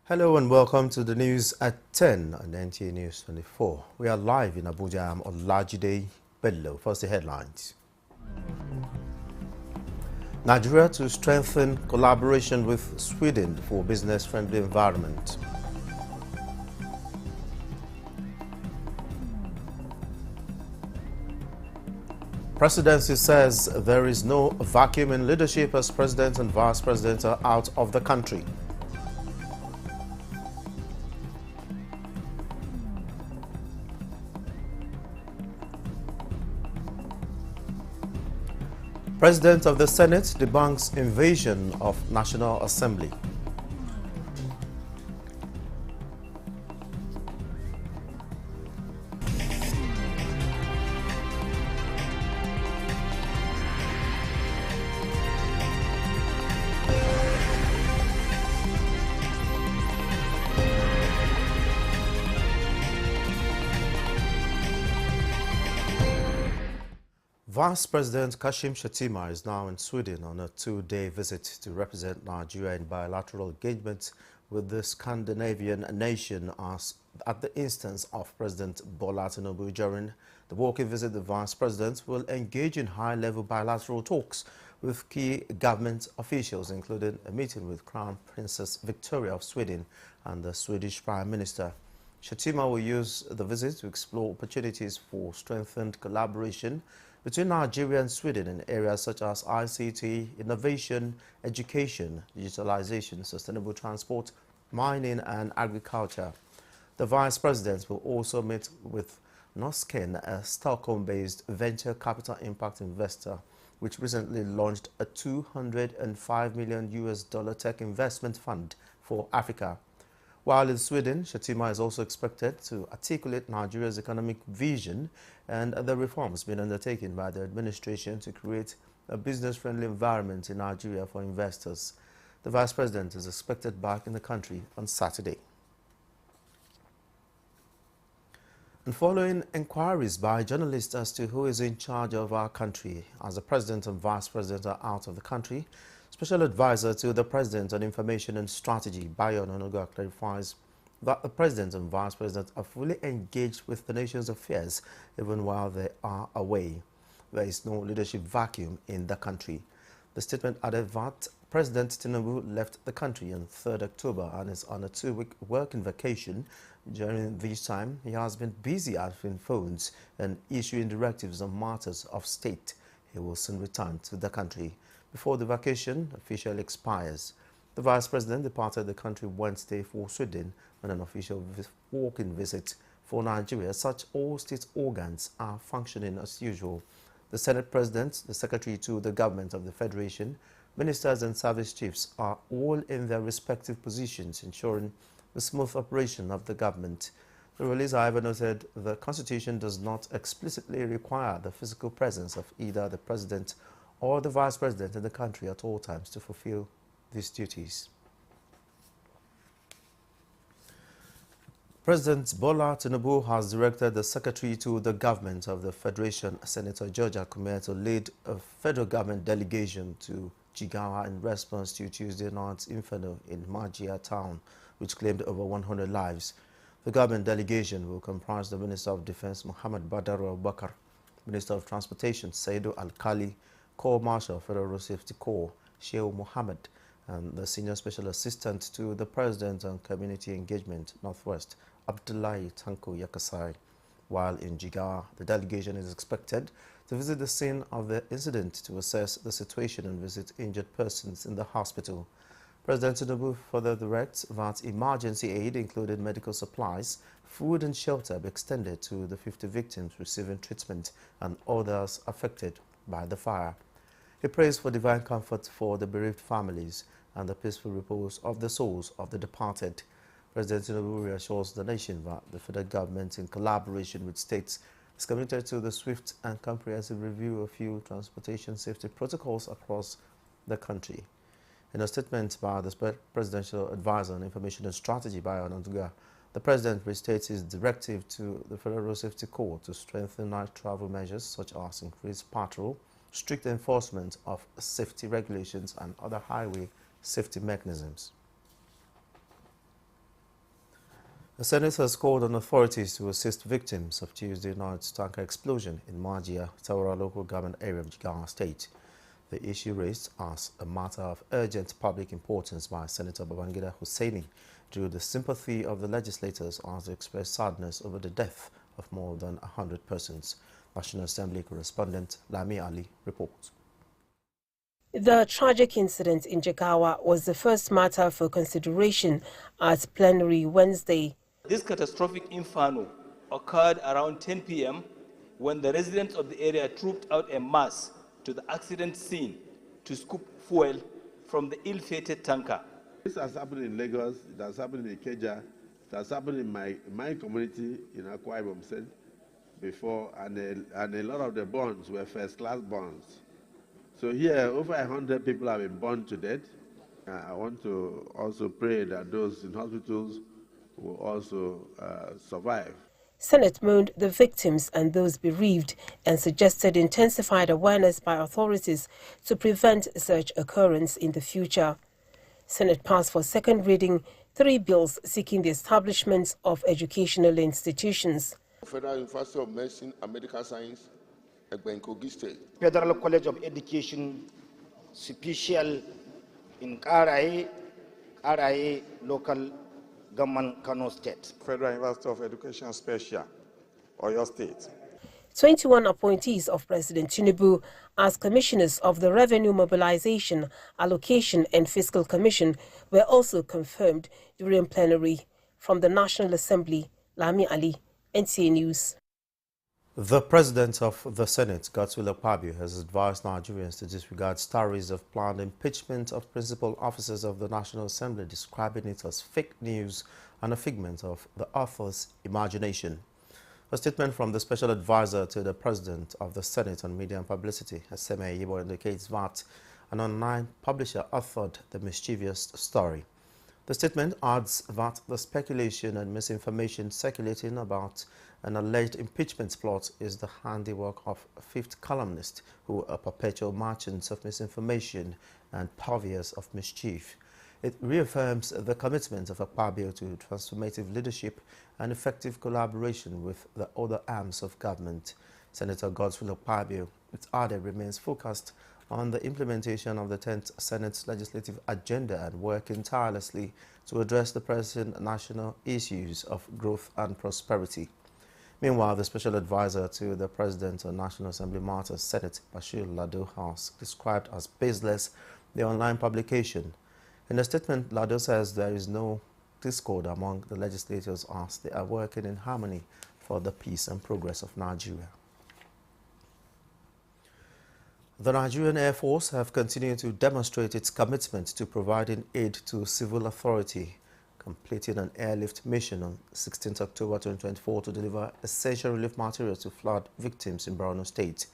Hello and welcome to the news at 10 on Nta News24. We are live in Abuja. I'm Olajide Bello. First, the headlines. Nigeria to strengthen collaboration with Sweden for business-friendly environment. Presidency says there is no vacuum in leadership as president and vice president are out of the country. President of the Senate debunks invasion of National Assembly. Vice President Kashim Shettima is now in Sweden on a two-day visit to represent Nigeria in bilateral engagements with the Scandinavian nation at the instance of President Bola Tinubu. During the walking visit, the Vice President will engage in high-level bilateral talks with key government officials, including a meeting with Crown Princess Victoria of Sweden and the Swedish Prime Minister. Shettima will use the visit to explore opportunities for strengthened collaboration between Nigeria and Sweden in areas such as ICT, innovation, education, digitalization, sustainable transport, mining and agriculture. The Vice President will also meet with Norsken, a Stockholm-based venture capital impact investor, which recently launched a $205 million tech investment fund for Africa. While in Sweden, Shettima is also expected to articulate Nigeria's economic vision and the reforms being undertaken by the administration to create a business-friendly environment in Nigeria for investors. The Vice President is expected back in the country on Saturday. And following inquiries by journalists as to who is in charge of our country as the President and Vice President are out of the country, Special Advisor to the President on Information and Strategy, Bayo Onanuga, clarifies that the President and Vice President are fully engaged with the nation's affairs even while they are away. There is no leadership vacuum in the country. The statement added that President Tinubu left the country on 3rd October and is on a two-week working vacation. During this time, he has been busy answering phones and issuing directives on matters of state. He will soon return to the country before the vacation officially expires. The Vice President departed the country Wednesday for Sweden on an official walking visit for Nigeria. Such all state organs are functioning as usual. The Senate President, the Secretary to the Government of the Federation, Ministers and Service Chiefs are all in their respective positions, ensuring the smooth operation of the government. The release, however, noted the Constitution does not explicitly require the physical presence of either the President or the Vice President in the country at all times to fulfill these duties. President Bola Tinubu has directed the Secretary to the Government of the Federation, Senator George Akume, to lead a federal government delegation to Chigawa in response to Tuesday night's inferno in Majia town, which claimed over 100 lives. The government delegation will comprise the Minister of Defense, Muhammad Badaru Abubakar, Minister of Transportation, Saidu Al-Khali, Corps Marshal, Federal Road Safety Corps, Shehu Mohammed, and the Senior Special Assistant to the President on Community Engagement, Northwest, Abdullahi Tanko Yakasai. While in Jigawa, the delegation is expected to visit the scene of the incident to assess the situation and visit injured persons in the hospital. President Tinubu further directs that emergency aid, including medical supplies, food and shelter, be extended to the 50 victims receiving treatment and others affected by the fire. He prays for divine comfort for the bereaved families and the peaceful repose of the souls of the departed. President Tinubu reassures the nation that the federal government, in collaboration with states, is committed to the swift and comprehensive review of fuel transportation safety protocols across the country. In a statement by the Presidential Advisor on Information and Strategy, Bayo Onanuga, the President restates his directive to the Federal Road Safety Corps to strengthen night travel measures such as increased patrol, strict enforcement of safety regulations and other highway safety mechanisms. The Senate has called on authorities to assist victims of Tuesday night's tanker explosion in Majia, Taura local government area of Chigawa State. The issue raised as a matter of urgent public importance by Senator Babangida Hussaini drew the sympathy of the legislators as they expressed sadness over the death of more than 100 persons. National Assembly correspondent Lami Ali reports. The tragic incident in Chigawa was the first matter for consideration at plenary Wednesday. This catastrophic inferno occurred around 10 p.m. when the residents of the area trooped out en masse to the accident scene to scoop fuel from the ill-fated tanker. This has happened in Lagos, it has happened in Ikeja, it has happened in my community in Akwa Ibom State before, and a lot of the burns were first-class burns. So here, over 100 people have been burned to death. I want to also pray that those in hospitals will also survive. Senate mourned the victims and those bereaved and suggested intensified awareness by authorities to prevent such occurrence in the future. Senate passed for second reading 3 bills seeking the establishment of educational institutions. Federal University of Medicine and Medical Science, Kogi State. Federal College of Education, special in Karaye local government, Kano State. Federal University of Education Special, Oyo State. 21 appointees of President Tinubu as commissioners of the Revenue Mobilization, Allocation and Fiscal Commission were also confirmed during plenary. From the National Assembly, Lami Ali, Nta News. The President of the Senate, Godswill Akpabio, has advised Nigerians to disregard stories of planned impeachment of principal officers of the National Assembly, describing it as fake news and a figment of the author's imagination. A statement from the Special Advisor to the President of the Senate on Media and Publicity, Aseme Yibo, indicates that an online publisher authored the mischievous story. The statement adds that the speculation and misinformation circulating about an alleged impeachment plot is the handiwork of fifth columnists who are perpetual merchants of misinformation and purveyors of mischief. It reaffirms the commitment of Akpabio to transformative leadership and effective collaboration with the other arms of government. Senator Godswill Akpabio, it added, remains focused on the implementation of the 10th Senate legislative agenda and working tirelessly to address the present national issues of growth and prosperity. Meanwhile, the Special Advisor to the President on National Assembly Matters, Senate Bashir Lado, has described as baseless the online publication. In a statement, Lado says there is no discord among the legislators as they are working in harmony for the peace and progress of Nigeria. The Nigerian Air Force have continued to demonstrate its commitment to providing aid to civil authority, completing an airlift mission on 16 October 2024 to deliver essential relief materials to flood victims in Borno State.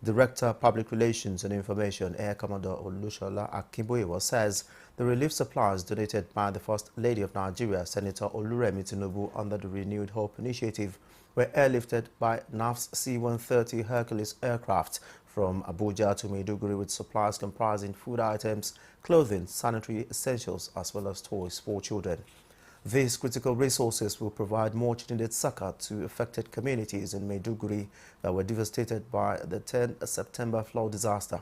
Director Public Relations and Information, Air Commodore Olushola Akinboyewa, says the relief supplies donated by the First Lady of Nigeria, Senator Oluremi Tinubu, under the Renewed Hope Initiative were airlifted by NAF's C-130 Hercules aircraft from Abuja to Maiduguri with supplies comprising food items, clothing, sanitary essentials, as well as toys for children. These critical resources will provide much-needed succor to affected communities in Maiduguri that were devastated by the 10 September flood disaster.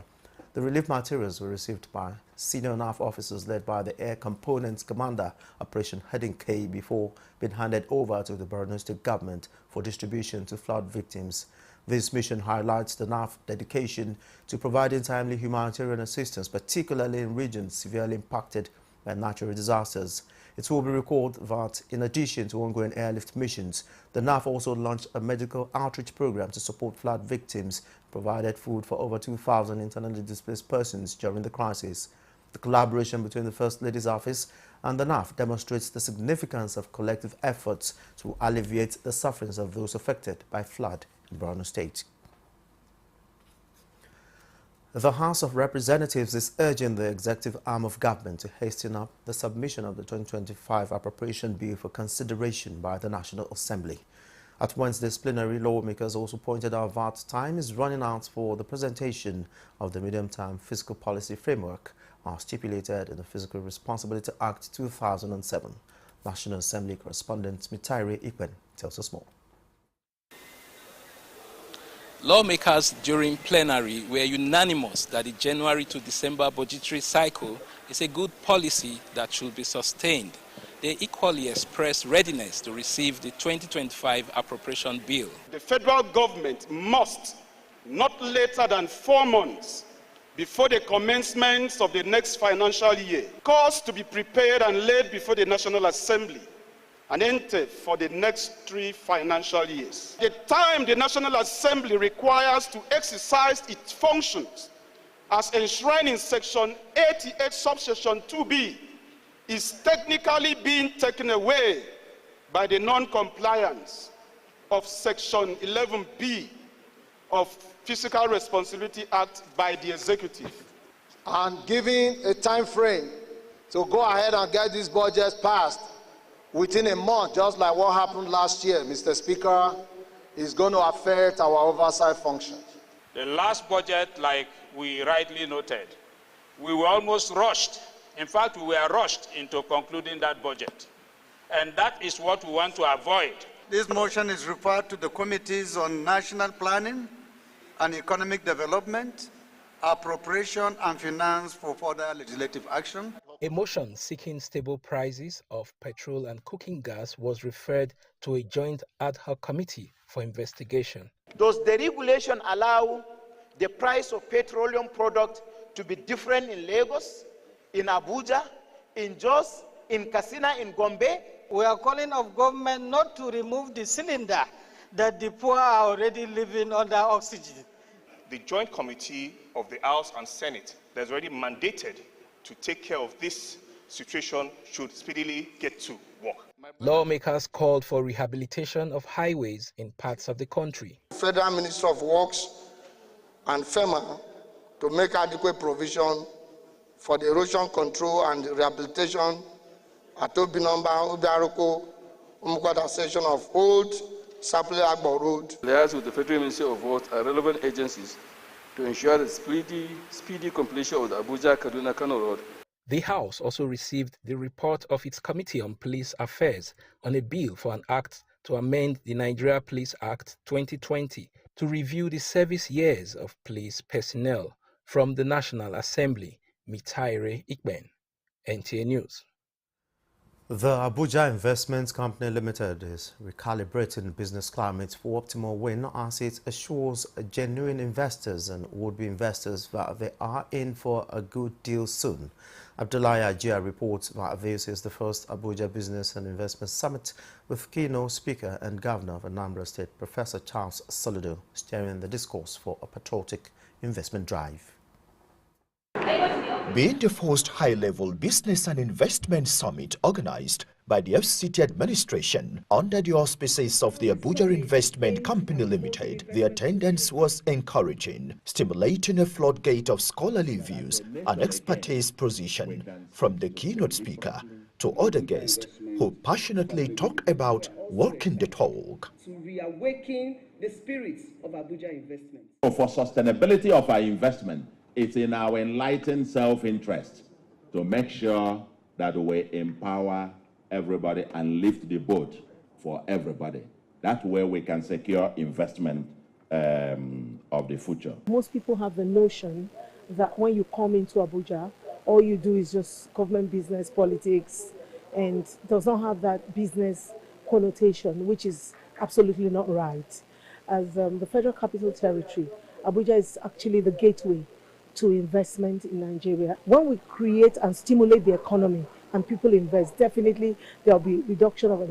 The relief materials were received by senior NAF officers led by the Air Components Commander, Operation Heading K, before being handed over to the Borno State government for distribution to flood victims. This mission highlights the NAF dedication to providing timely humanitarian assistance, particularly in regions severely impacted by natural disasters. It will be recalled that in addition to ongoing airlift missions, the NAF also launched a medical outreach program to support flood victims, provided food for over 2,000 internally displaced persons during the crisis. The collaboration between the First Lady's office and the NAF demonstrates the significance of collective efforts to alleviate the sufferings of those affected by flood in Borno State. The House of Representatives is urging the executive arm of government to hasten up the submission of the 2025 appropriation bill for consideration by the National Assembly. At Wednesday's plenary, lawmakers also pointed out that time is running out for the presentation of the medium-term fiscal policy framework as stipulated in the Fiscal Responsibility Act 2007. National Assembly correspondent Nta News24 tells us more. Lawmakers during plenary were unanimous that the January to December budgetary cycle is a good policy that should be sustained. They equally expressed readiness to receive the 2025 appropriation bill. The federal government must, not later than 4 months before the commencement of the next financial year, cause to be prepared and laid before the National Assembly and enter for the next 3 financial years. The time the National Assembly requires to exercise its functions as enshrined in Section 88, subsection 2B, is technically being taken away by the non-compliance of Section 11B of Fiscal Responsibility Act by the Executive. And giving a time frame to go ahead and get these budgets passed within a month, just like what happened last year, Mr. Speaker, is going to affect our oversight function. The last budget, like we rightly noted, we were almost rushed. In fact, we were rushed into concluding that budget. And that is what we want to avoid. This motion is referred to the Committees on National Planning and Economic Development, Appropriation and Finance for further legislative action. A motion seeking stable prices of petrol and cooking gas was referred to a joint ad hoc committee for investigation. Does the regulation allow the price of petroleum product to be different in Lagos, in Abuja, in Jos, in Katsina, in Gombe? We are calling on government not to remove the cylinder that the poor are already living under oxygen. The joint committee of the House and Senate that's already mandated to take care of this situation should speedily get to work. Lawmakers called for rehabilitation of highways in parts of the country. Federal Ministry of Works and FEMA to make adequate provision for the erosion control and rehabilitation at Obinamba, Ubiaroko, Umukwada section of Old Sapele Agbo Road. Liaise with the Federal Ministry of Works and relevant agencies to ensure the speedy completion of the Abuja-Kaduna-Kano Road. The House also received the report of its Committee on Police Affairs on a bill for an act to amend the Nigeria Police Act 2020 to review the service years of police personnel. From the National Assembly, Nta News24, Nta News. The Abuja Investment Company Limited is recalibrating business climate for optimal win as it assures genuine investors and would-be investors that they are in for a good deal soon. Abdullahi Ajia reports that this is the first Abuja Business and Investment Summit with keynote speaker and Governor of Anambra State, Professor Charles Soludo, steering the discourse for a patriotic investment drive. Being the first high-level business and investment summit organized by the FCT administration under the auspices of the Abuja Investment Company Limited, the attendance was encouraging, stimulating a floodgate of scholarly views and expertise position from the keynote speaker to other guests who passionately talk about walking the talk. To reawaken the spirit of Abuja investment. For sustainability of our investment, it's in our enlightened self-interest to make sure that we empower everybody and lift the boat for everybody. That's where we can secure investment of the future. Most people have the notion that when you come into Abuja, all you do is just government business, politics, and does not have that business connotation, which is absolutely not right. As the Federal Capital Territory, Abuja is actually the gateway to investment in Nigeria. When we create and stimulate the economy and people invest, definitely there will be reduction of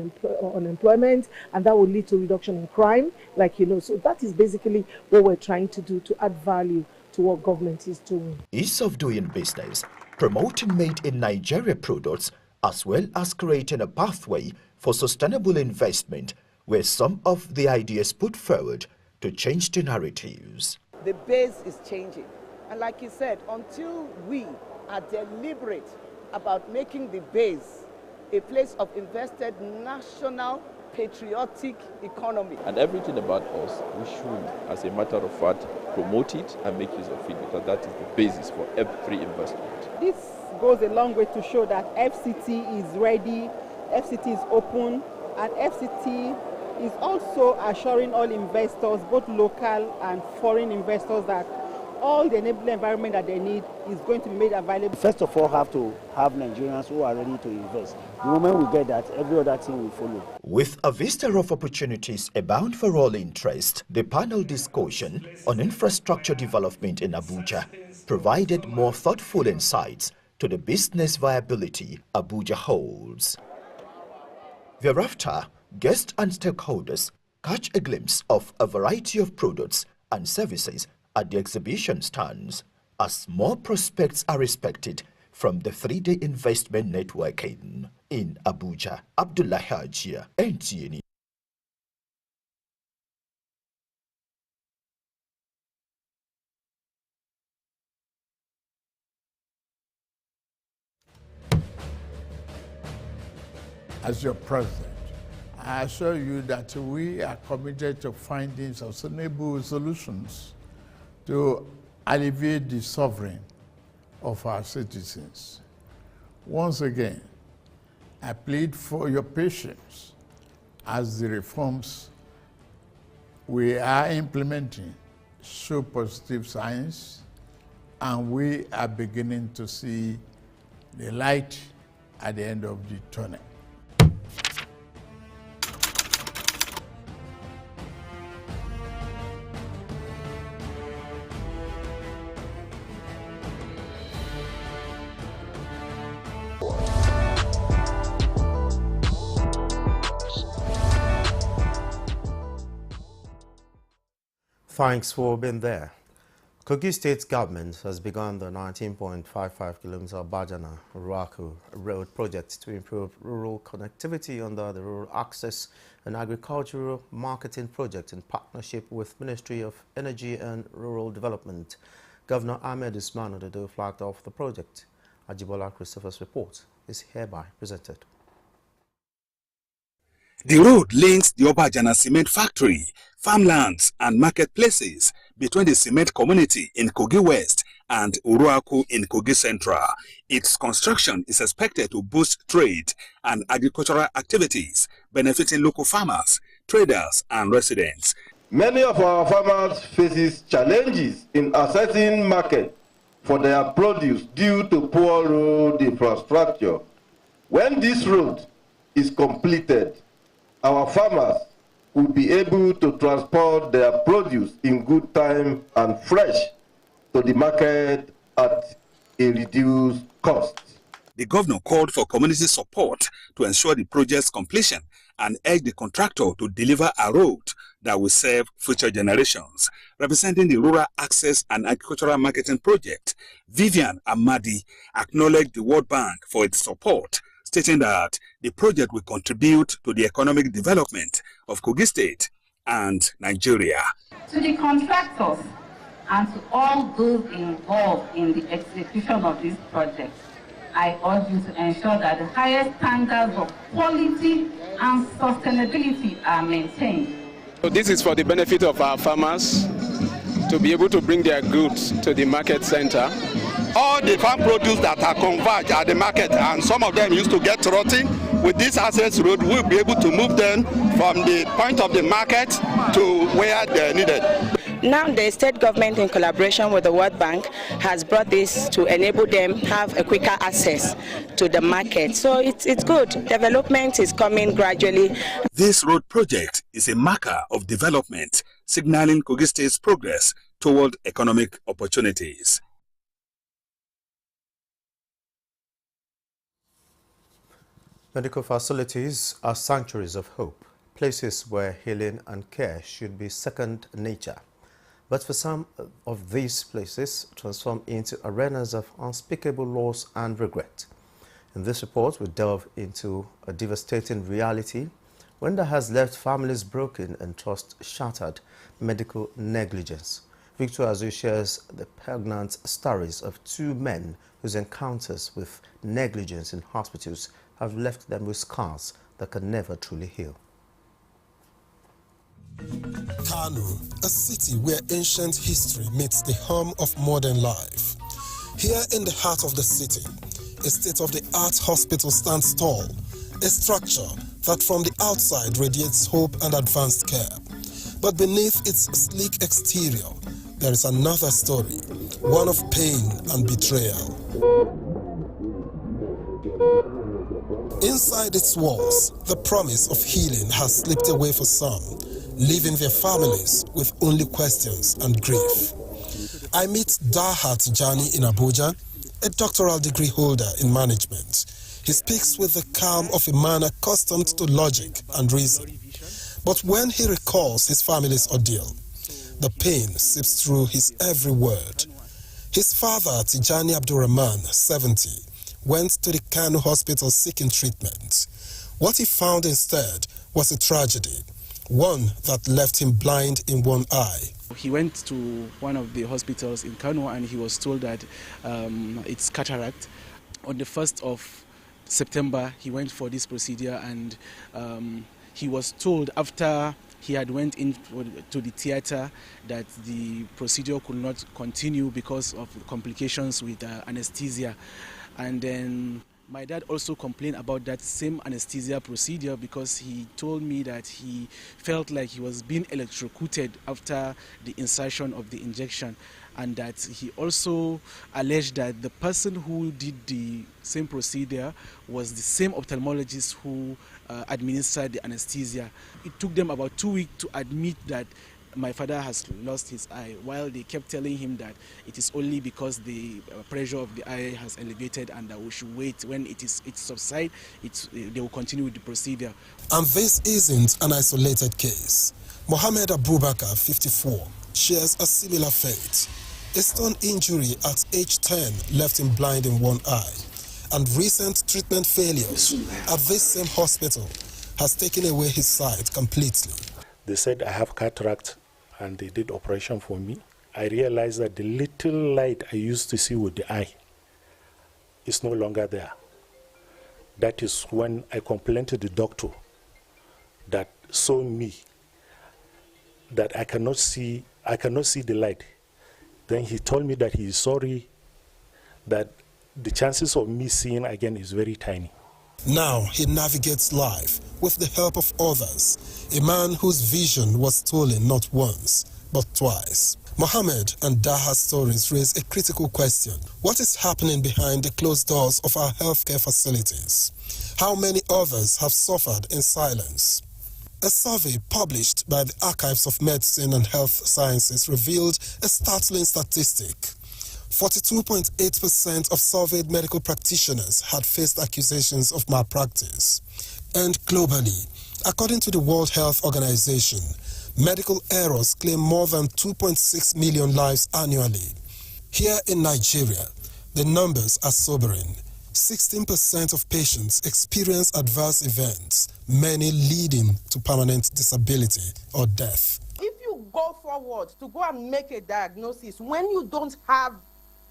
unemployment, and that will lead to reduction in crime, like you know. So that is basically what we're trying to do to add value to what government is doing. Ease of doing business, promoting made in Nigeria products, as well as creating a pathway for sustainable investment were some of the ideas put forward to change the narratives. The base is changing. And like you said, until we are deliberate about making the base a place of invested national patriotic economy. And everything about us, we should, as a matter of fact, promote it and make use of it, because that is the basis for every investment. This goes a long way to show that FCT is ready FCT is open, and FCT is also assuring all investors, both local and foreign investors, that all the enabling environment that they need is going to be made available. First of all, have to have Nigerians who are ready to invest. The moment we get that, every other thing will follow. With a vista of opportunities abound for all interest, the panel discussion on infrastructure development in Abuja provided more thoughtful insights to the business viability Abuja holds. Thereafter, guests and stakeholders catch a glimpse of a variety of products and services at the exhibition stands as more prospects are expected from the 3-day investment networking in Abuja. Abdullah Hajia, Nta News. As your president, I assure you that we are committed to finding sustainable solutions to alleviate the suffering of our citizens. Once again, I plead for your patience as the reforms we are implementing show positive signs, and we are beginning to see the light at the end of the tunnel. Thanks for being there. Kogi State government has begun the 19.55 kilometer Bajana-Ruaku road project to improve rural connectivity under the Rural Access and Agricultural Marketing Project in partnership with Ministry of Energy and Rural Development. Governor Ahmed Usman Ododo flagged off the project. Ajibola Christopher's report is hereby presented. The road links the Obajana cement factory, farmlands and marketplaces between the cement community in Kogi West and Uruaku in Kogi Central. Its construction is expected to boost trade and agricultural activities, benefiting local farmers, traders and residents. Many of our farmers face challenges in accessing market for their produce due to poor road infrastructure. When this road is completed, our farmers will be able to transport their produce in good time and fresh to the market at a reduced cost. The governor called for community support to ensure the project's completion and urged the contractor to deliver a road that will serve future generations. Representing the Rural Access and Agricultural Marketing Project, Vivian Amadi acknowledged the World Bank for its support, stating that the project will contribute to the economic development of Kogi State and Nigeria. To the contractors and to all those involved in the execution of this project, I urge you to ensure that the highest standards of quality and sustainability are maintained. So this is for the benefit of our farmers to be able to bring their goods to the market center. All the farm produce that are converged at the market, and some of them used to get rotten, with this access road, we'll be able to move them from the point of the market to where they're needed. Now the state government, in collaboration with the World Bank, has brought this to enable them have a quicker access to the market. So it's good. Development is coming gradually. This road project is a marker of development, signaling Kogi State's progress toward economic opportunities. Medical facilities are sanctuaries of hope, places where healing and care should be second nature. But for some of these places, transform into arenas of unspeakable loss and regret. In this report, we delve into a devastating reality, one that has left families broken and trust shattered: medical negligence. Victor Azu shares the poignant stories of two men whose encounters with negligence in hospitals have left them with scars that can never truly heal. Kano, a city where ancient history meets the hum of modern life. Here in the heart of the city, a state-of-the-art hospital stands tall A structure that from the outside radiates hope and advanced care. But beneath its sleek exterior, there is another story, one of pain and betrayal. Inside its walls, the promise of healing has slipped away for some, leaving their families with only questions and grief. I meet Nta Tijani in Abuja, a doctoral degree holder in management. He speaks with the calm of a man accustomed to logic and reason. But when he recalls his family's ordeal, the pain seeps through his every word. His father, Tijani Abdurrahman, 70, went to the Kano hospital seeking treatment. What he found instead was a tragedy, one that left him blind in one eye. He went to one of the hospitals in Kano and he was told that it's cataract. On the 1st of September, he went for this procedure and he was told after he had went into the theater that the procedure could not continue because of complications with anesthesia. And then my dad also complained about that same anesthesia procedure because he told me that he felt like he was being electrocuted after the insertion of the injection, and that he also alleged that the person who did the same procedure was the same ophthalmologist who administered the anesthesia. It took them about 2 weeks to admit that my father has lost his eye, while they kept telling him that it is only because the pressure of the eye has elevated and that we should wait. When it subsides, they will continue with the procedure. And this isn't an isolated case. Mohammed Abubakar, 54, shares a similar fate. A stone injury at age 10 left him blind in one eye, and recent treatment failures at this same hospital has taken away his sight completely. They said I have cataract and they did operation for me. I realized that the little light I used to see with the eye is no longer there. That is when I complained to the doctor that saw me that I cannot see the light. Then he told me that he is sorry, that the chances of me seeing again is very tiny. Now he navigates life with the help of others, a man whose vision was stolen not once, but twice. Mohammed and Nta's stories raise a critical question. What is happening behind the closed doors of our healthcare facilities? How many others have suffered in silence? A survey published by the Archives of Medicine and Health Sciences revealed a startling statistic. 42.8% of surveyed medical practitioners had faced accusations of malpractice. And globally, according to the World Health Organization, medical errors claim more than 2.6 million lives annually. Here in Nigeria, the numbers are sobering. 16% of patients experience adverse events, many leading to permanent disability or death. If you go forward to go and make a diagnosis when you don't have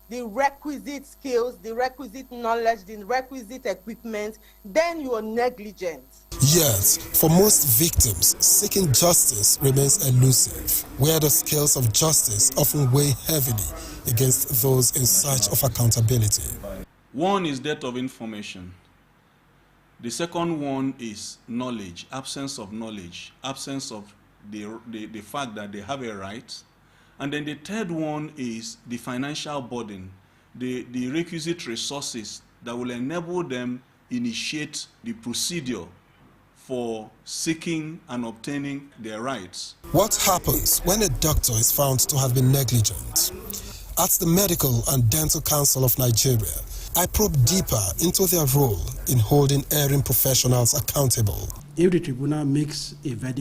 the requisite skills, the requisite knowledge, the requisite equipment, then you are negligent. Yet, for most victims, seeking justice remains elusive, where the scales of justice often weigh heavily against those in search of accountability. One is dearth of information. The second one is knowledge, absence of knowledge, absence of the fact that they have a right. And then the third one is the financial burden, the requisite resources that will enable them initiate the procedure for seeking and obtaining their rights. What happens when a doctor is found to have been negligent? At the Medical and Dental Council of Nigeria, I probe deeper into their role in holding erring professionals accountable. If the tribunal makes a verdict